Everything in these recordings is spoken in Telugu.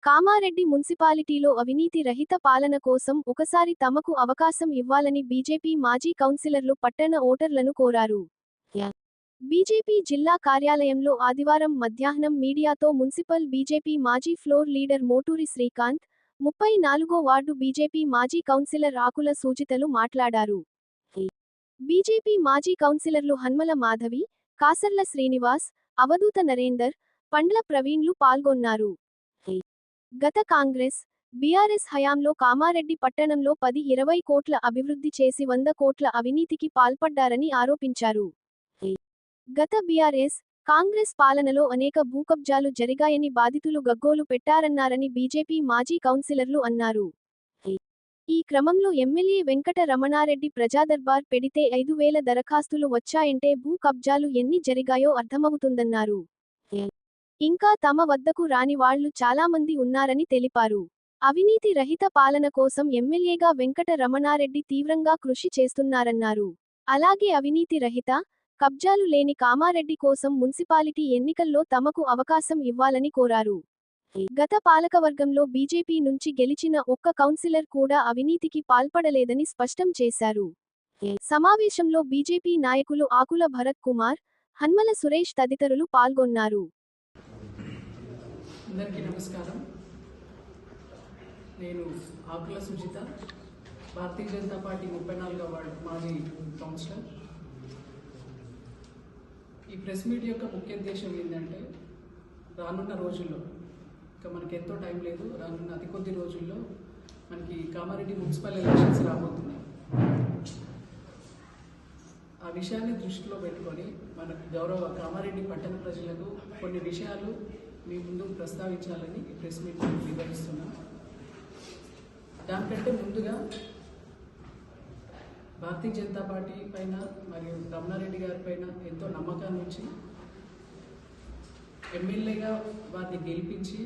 కామారెడ్డి మున్సిపాలిటీలో అవినీతి రహిత పాలన కోసం ఒకసారి తమకు అవకాశం ఇవ్వాలని బీజేపీ మాజీ కౌన్సిలర్లు పట్టణ ఓటర్లను కోరారు. బీజేపీ జిల్లా కార్యాలయంలో ఆదివారం మధ్యాహ్నం మీడియాతో మున్సిపల్ బీజేపీ మాజీ ఫ్లోర్ లీడర్ మోటూరి శ్రీకాంత్, 34వ వార్డు బీజేపీ మాజీ కౌన్సిలర్ ఆకుల సూజితలు మాట్లాడారు. బీజేపీ మాజీ కౌన్సిలర్లు హన్మల మాధవి, కాసర్ల శ్రీనివాస్, అవధూత నరేందర్, పండ్ల ప్రవీణ్లు పాల్గొన్నారు. గత కాంగ్రెస్, బీఆర్ఎస్ హయాంలో కామారెడ్డి పట్టణంలో 10-20 కోట్ల అభివృద్ధి చేసి 100 కోట్ల అవినీతికి పాల్పడ్డారని ఆరోపించారు. గత బీఆర్ఎస్, కాంగ్రెస్ పాలనలో అనేక భూకబ్జాలు జరిగాయని బాధితులు గగ్గోలు పెట్టారన్నారని బీజేపీ మాజీ కౌన్సిలర్లు అన్నారు. ఈ క్రమంలో ఎమ్మెల్యే వెంకట రమణారెడ్డి ప్రజాదర్బార్ పెడితే 5,000 దరఖాస్తులు వచ్చాయంటే భూ కబ్జాలు ఎన్ని జరిగాయో అర్థమవుతుందన్నారు. ఇంకా తమ వద్దకు రాని వాళ్లు చాలామంది ఉన్నారని తెలిపారు. అవినీతి రహిత పాలన కోసం ఎమ్మెల్యేగా వెంకట రమణారెడ్డి తీవ్రంగా కృషి చేస్తున్నారన్నారు. అలాగే అవినీతి రహిత, కబ్జాలు లేని కామారెడ్డి కోసం మున్సిపాలిటీ ఎన్నికల్లో తమకు అవకాశం ఇవ్వాలని కోరారు. గత పాలకవర్గంలో బీజేపీ నుంచి గెలిచిన ఒక్క కౌన్సిలర్ కూడా అవినీతికి పాల్పడలేదని స్పష్టం చేశారు. సమావేశంలో బీజేపీ నాయకులు ఆకుల భరత్ కుమార్, హన్మల సురేష్ తదితరులు పాల్గొన్నారు. అందరికీ నమస్కారం. నేను ఆకుల సుజిత, భారతీయ జనతా పార్టీ 34వ వార్డు మాజీ కౌన్సిలర్. ఈ ప్రెస్ మీట్ యొక్క ముఖ్య ఉద్దేశం ఏంటంటే, రానున్న రోజుల్లో, ఇంకా మనకి ఎంతో టైం లేదు, రానున్న అతి కొద్ది రోజుల్లో మనకి కామారెడ్డి మున్సిపల్ ఎలక్షన్స్ రాబోతున్నాయి. ఆ విషయాన్ని దృష్టిలో పెట్టుకొని మన గౌరవ కామారెడ్డి పట్టణ ప్రజలకు కొన్ని విషయాలు మీ ముందు ప్రస్తావించాలని ఈ ప్రెస్ మీట్ నిర్వహిస్తున్నాం. దానికంటే ముందుగా భారతీయ జనతా పార్టీ పైన మరియు రమణారెడ్డి గారి పైన ఎంతో నమ్మకాన్ని ఉంచి ఎమ్మెల్యేగా వారిని గెలిపించి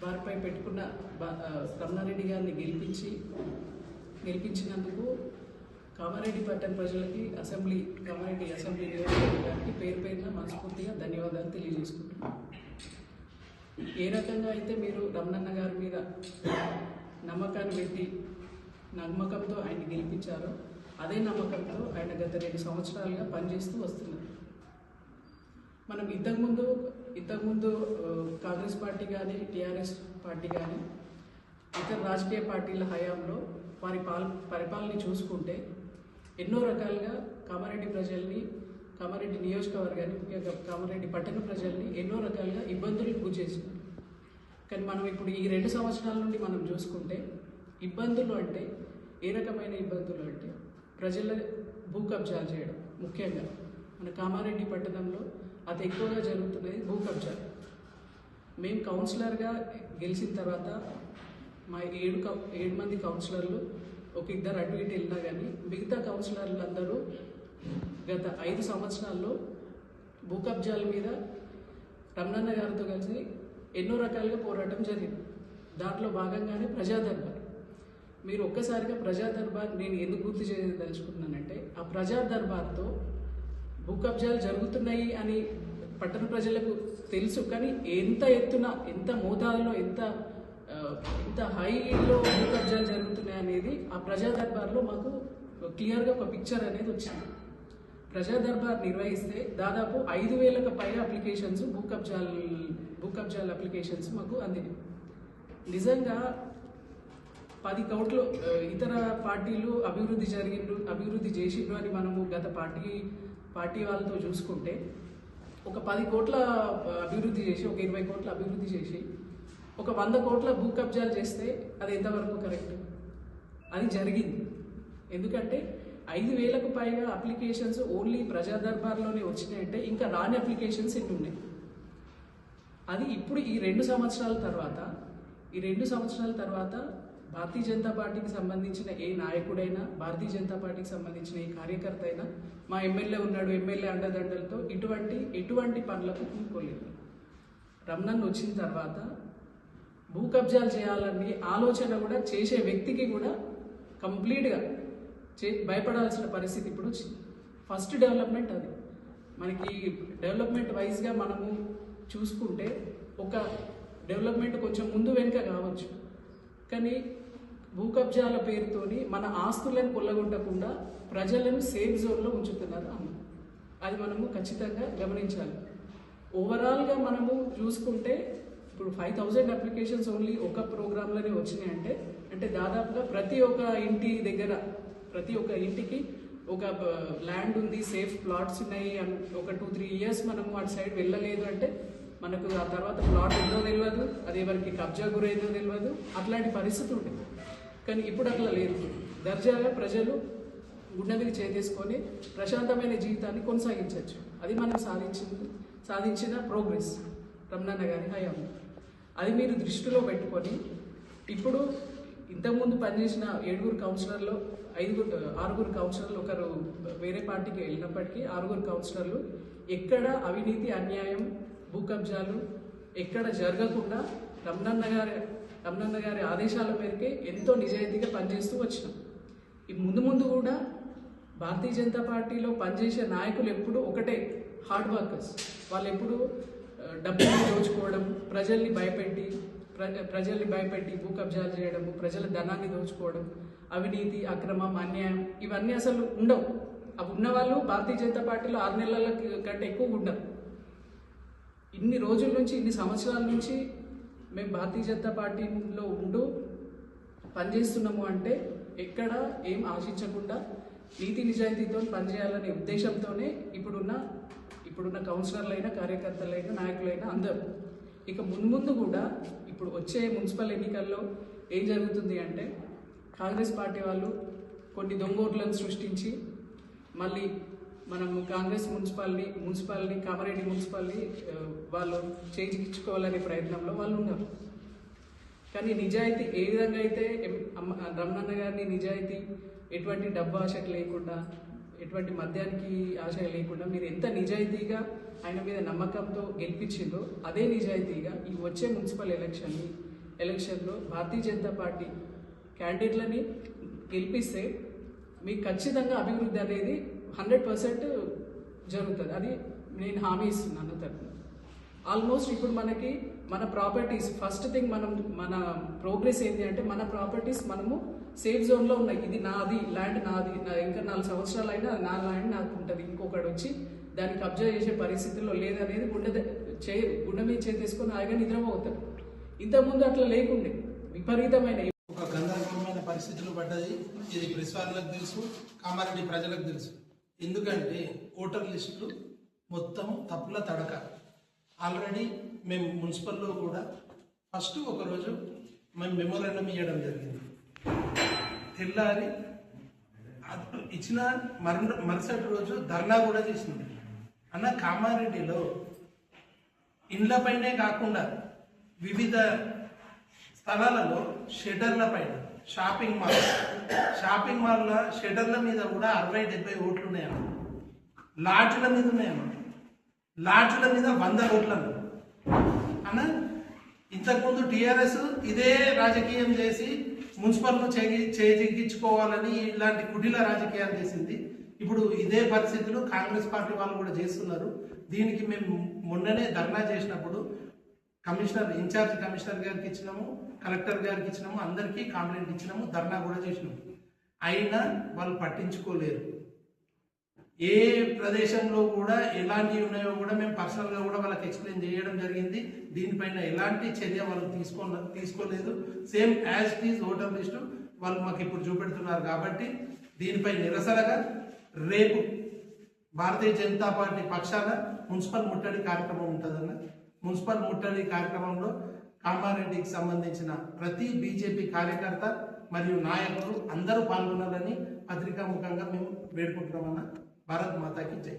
వారిపై పెట్టుకున్న రమణారెడ్డి గారిని గెలిపించినందుకు కామారెడ్డి పట్టణ ప్రజలకి కామారెడ్డి అసెంబ్లీ నియోజకవర్గానికి పేరున మనస్ఫూర్తిగా ధన్యవాదాలు తెలియజేసుకుంటున్నాను. ఏ రకంగా అయితే మీరు రమణన్న గారి మీద నమ్మకాన్ని పెట్టి నమ్మకంతో ఆయన గెలిపించారో అదే నమ్మకంతో ఆయన గత 2 సంవత్సరాలుగా పనిచేస్తూ వస్తున్నారు. మనం ఇంతకుముందు కాంగ్రెస్ పార్టీ కానీ, టీఆర్ఎస్ పార్టీ కానీ, ఇతర రాజకీయ పార్టీల హయాంలో వారి పరిపాలన చూసుకుంటే ఎన్నో రకాలుగా కామారెడ్డి ప్రజల్ని, కామారెడ్డి నియోజకవర్గాన్ని, ముఖ్యంగా కామారెడ్డి పట్టణ ప్రజల్ని ఎన్నో రకాలుగా ఇబ్బందులకు గురిచేసినారు. కానీ మనం ఇప్పుడు ఈ 2 సంవత్సరాల నుండి మనం చూసుకుంటే ఇబ్బందులు అంటే ఏ రకమైన ఇబ్బందులు అంటే ప్రజల భూ కబ్జాలు చేయడం. ముఖ్యంగా మన కామారెడ్డి పట్టణంలో అతి ఎక్కువగా జరుగుతున్నది భూ కబ్జాలు. మేము కౌన్సిలర్గా గెలిచిన తర్వాత మా 7 మంది కౌన్సిలర్లు ఒక 2 అటు ఇటు వెళ్ళినా కానీ మిగతా కౌన్సిలర్లు అందరూ గత 5 సంవత్సరాల్లో భూ కబ్జాల మీద రమణన్న గారితో కలిసి ఎన్నో రకాలుగా పోరాటం జరిగింది. దాంట్లో భాగంగానే ప్రజాదర్బార్. మీరు ఒక్కసారిగా ప్రజాదర్బార్ నేను ఎందుకు గుర్తు చేయదలుచుకున్నానంటే, ఆ ప్రజాదర్బార్తో భూ కబ్జాలు జరుగుతున్నాయి అని పట్టణ ప్రజలకు తెలుసు. కానీ ఎంత ఎత్తున, ఎంత మోతాదులో, ఎంత హైలో భూ కబ్జాలు జరుగుతున్నాయి అనేది ఆ ప్రజా దర్బార్లో మాకు క్లియర్గా ఒక పిక్చర్ అనేది వచ్చింది. ప్రజా దర్బార్ నిర్వహిస్తే దాదాపు 5,000కు పైగా అప్లికేషన్స్, భూ కబ్జాల అప్లికేషన్స్ మాకు అందినాయి. నిజంగా 10 కోట్లు ఇతర పార్టీలు అభివృద్ధి చేసిండ్రు అని మనము గత పార్టీ వాళ్ళతో చూసుకుంటే, ఒక 10 కోట్ల అభివృద్ధి చేసి, ఒక 20 కోట్ల అభివృద్ధి చేసి, ఒక 100 కోట్ల భూ కబ్జాలు చేస్తే అది ఎంతవరకు కరెక్ట్? అది జరిగింది. ఎందుకంటే 5,000కు పైగా అప్లికేషన్స్ ఓన్లీ ప్రజా దర్బార్లోనే వచ్చినాయంటే ఇంకా రాని అప్లికేషన్స్ ఎన్ని ఉన్నాయి? అది ఇప్పుడు ఈ 2 సంవత్సరాల తర్వాత భారతీయ జనతా పార్టీకి సంబంధించిన ఏ నాయకుడైనా, భారతీయ జనతా పార్టీకి సంబంధించిన ఏ కార్యకర్త అయినా, మా ఎమ్మెల్యే ఉన్నాడు, ఎమ్మెల్యే అండదండలతో ఎటువంటి పనులకు పూనుకోలేదు. రమణన్ వచ్చిన తర్వాత భూ కబ్జాలు చేయాలని ఆలోచన కూడా చేసే వ్యక్తికి కూడా కంప్లీట్గా భయపడాల్సిన పరిస్థితి ఇప్పుడు వచ్చింది. ఫస్ట్ డెవలప్మెంట్ అది. మనకి డెవలప్మెంట్ వైజ్గా మనము చూసుకుంటే ఒక డెవలప్మెంట్ కొంచెం ముందు వెనుక కావచ్చు, కానీ భూ కబ్జాల పేరుతోని మన ఆస్తులను కొల్లగొట్టకుండా ప్రజలను సేఫ్ జోన్లో ఉంచుతున్నారు అన్న. అది మనము ఖచ్చితంగా గమనించాలి. ఓవరాల్గా మనము చూసుకుంటే ఇప్పుడు 5000 అప్లికేషన్స్ ఓన్లీ ఒక ప్రోగ్రాంలోనే వచ్చినాయంటే, అంటే దాదాపుగా ప్రతి ఒక్క ఇంటి దగ్గర ప్రతి ఒక్క ఇంటికి ఒక ల్యాండ్ ఉంది, సేఫ్ ప్లాట్స్ ఉన్నాయి, ఒక 2-3 ఇయర్స్ మనము అటు సైడ్ వెళ్ళలేదు అంటే మనకు ఆ తర్వాత ప్లాట్ ఉందో తెలియదు, అది ఎవరికి కబ్జా గురైందో తెలియదు, అట్లాంటి పరిస్థితి ఉంటుంది. కానీ ఇప్పుడు అట్లా లేదు. దర్జాగా ప్రజలు గుండె మీద చేసేసుకొని ప్రశాంతమైన జీవితాన్ని కొనసాగించవచ్చు. అది మనం సాధించిన ప్రోగ్రెస్ రమణన్న గారి హయాం. అది మీరు దృష్టిలో పెట్టుకొని ఇప్పుడు ఇంతకుముందు పనిచేసిన 7 కౌన్సిలర్లు 6 కౌన్సిలర్లు ఒకరు వేరే పార్టీకి వెళ్ళినప్పటికీ 6 కౌన్సిలర్లు ఎక్కడ అవినీతి అన్యాయం భూ కబ్జాలు ఎక్కడ జరగకుండా రమణన్న గారి ఆదేశాల మేరకే ఎంతో నిజాయితీగా పనిచేస్తూ వచ్చినాం. ఈ ముందు కూడా భారతీయ జనతా పార్టీలో పనిచేసే నాయకులు ఎప్పుడు ఒకటే, హార్డ్ వర్కర్స్. వాళ్ళు ఎప్పుడు డబ్బులు దోచుకోవడం, ప్రజల్ని భయపెట్టి భూ కబ్జాలు చేయడము, ప్రజల ధనాన్ని దోచుకోవడం, అవినీతి అక్రమం అన్యాయం ఇవన్నీ అసలు ఉండవు. అవి ఉన్నవాళ్ళు భారతీయ జనతా పార్టీలో 6 నెలల కంటే ఎక్కువ ఉండరు. ఇన్ని రోజుల నుంచి ఇన్ని సంవత్సరాల నుంచి మేము భారతీయ జనతా పార్టీలో ఉంటూ పనిచేస్తున్నాము అంటే ఎక్కడ ఏం ఆశించకుండా నీతి నిజాయితీతో పనిచేయాలనే ఉద్దేశంతోనే ఇప్పుడున్న కౌన్సిలర్లైనా కార్యకర్తలైనా నాయకులైనా అందరూ. ఇక ముందు కూడా ఇప్పుడు వచ్చే మున్సిపల్ ఎన్నికల్లో ఏం జరుగుతుంది అంటే కాంగ్రెస్ పార్టీ వాళ్ళు కొన్ని దొంగోట్లను సృష్టించి మళ్ళీ మనం కాంగ్రెస్ మున్సిపాలిటీ కామారెడ్డి మున్సిపాలిటీ వాళ్ళు చేజిక్కించుకోవాలనే ప్రయత్నంలో వాళ్ళు ఉన్నారు. కానీ నిజాయితీ ఏ విధంగా అయితే రమణన్న గారిని నిజాయితీ ఎటువంటి డబ్బు ఆశకు లేకుండా ఎటువంటి మద్యానికి ఆశ లేకుండా మీరు ఎంత నిజాయితీగా ఆయన మీద నమ్మకంతో గెలిపించిందో అదే నిజాయితీగా ఈ వచ్చే మున్సిపల్ ఎలక్షన్లో భారతీయ జనతా పార్టీ క్యాండిడేట్లని గెలిపిస్తే మీకు ఖచ్చితంగా అభివృద్ధి అనేది 100% జరుగుతుంది. అది నేను హామీ ఇస్తున్నాను తరఫున. ఆల్మోస్ట్ ఇప్పుడు మన ప్రాపర్టీస్ ఫస్ట్ థింగ్ మన ప్రోగ్రెస్ ఏంటి అంటే మన ప్రాపర్టీస్ మనము సేఫ్ జోన్లో ఉన్నాయి. ఇది నాది, ల్యాండ్ నాది, ఇంకా 4 సంవత్సరాలు అయినా నా ల్యాండ్ నాకు ఉంటుంది, ఇంకొకటి వచ్చి దాన్ని కబ్జా చేసే పరిస్థితుల్లో లేదనేది గుండె మీద చేతేసుకొని హాయిగా నిద్రపోతారు. ఇంతకుముందు అట్లా లేకుండే విపరీతమైన ఒక గందరగోళమైన పరిస్థితులు పడ్డది. ఇది ప్రెస్ వాళ్ళకు తెలుసు, కామారెడ్డి ప్రజలకు తెలుసు. ఎందుకంటే ఓటర్ లిస్టులు మొత్తం తప్పుల తడక. ఆల్రెడీ మేము మున్సిపల్లో కూడా ఫస్ట్ ఒకరోజు మేము మెమోరాండం ఇవ్వడం జరిగింది. తెల్లారి ఇచ్చిన మరుసటి రోజు ధర్నా కూడా చేసింది. అన్న కామారెడ్డిలో ఇండ్లపైనే కాకుండా వివిధ స్థలాలలో షెటర్ల పైన షాపింగ్ మాల్ల షెటర్ల మీద కూడా 60-70 ఓట్లు ఉన్నాయన్న. లాట్ల మీద ఉన్నాయన్న. లాట్ల మీద 100 ఓట్లు అన్న. ఇంతకుముందు టీఆర్ఎస్ ఇదే రాజకీయం చేసి మున్సిపల్ను చేజిక్కించుకోవాలని ఇలాంటి కుటిల రాజకీయాలు చేసింది. ఇప్పుడు ఇదే పరిస్థితులు కాంగ్రెస్ పార్టీ వాళ్ళు కూడా చేస్తున్నారు. దీనికి మేము మొన్ననే ధర్నా చేసినప్పుడు ఇన్ఛార్జ్ కమిషనర్ గారికి ఇచ్చినాము, కలెక్టర్ గారికి ఇచ్చినాము, అందరికీ కంప్లైంట్ ఇచ్చినాము, ధర్నా కూడా చేసినాము. అయినా వాళ్ళు పట్టించుకోలేరు. ఏ ప్రదేశంలో కూడా ఎలాంటివి ఉన్నాయో కూడా మేము పర్సనల్గా కూడా వాళ్ళకి ఎక్స్ప్లెయిన్ చేయడం జరిగింది. దీనిపైన ఎలాంటి చర్య వాళ్ళు తీసుకోలేదు. Same as it is voter list వాళ్ళు మాకు ఇప్పుడు చూపెడుతున్నారు. కాబట్టి దీనిపై నిరసనగా రేపు భారతీయ జనతా పార్టీ పక్షాన మున్సిపల్ ముట్టడి కార్యక్రమం ఉంటుందన్న. మున్సిపల్ ముట్టడి కార్యక్రమంలో కామారెడ్డికి సంబంధించిన ప్రతి బీజేపీ కార్యకర్త మరియు నాయకులు అందరూ పాల్గొనాలని పత్రికాముఖంగా మేము వేడుకుంటున్నామన్న. భారత్ మాతాకి జై.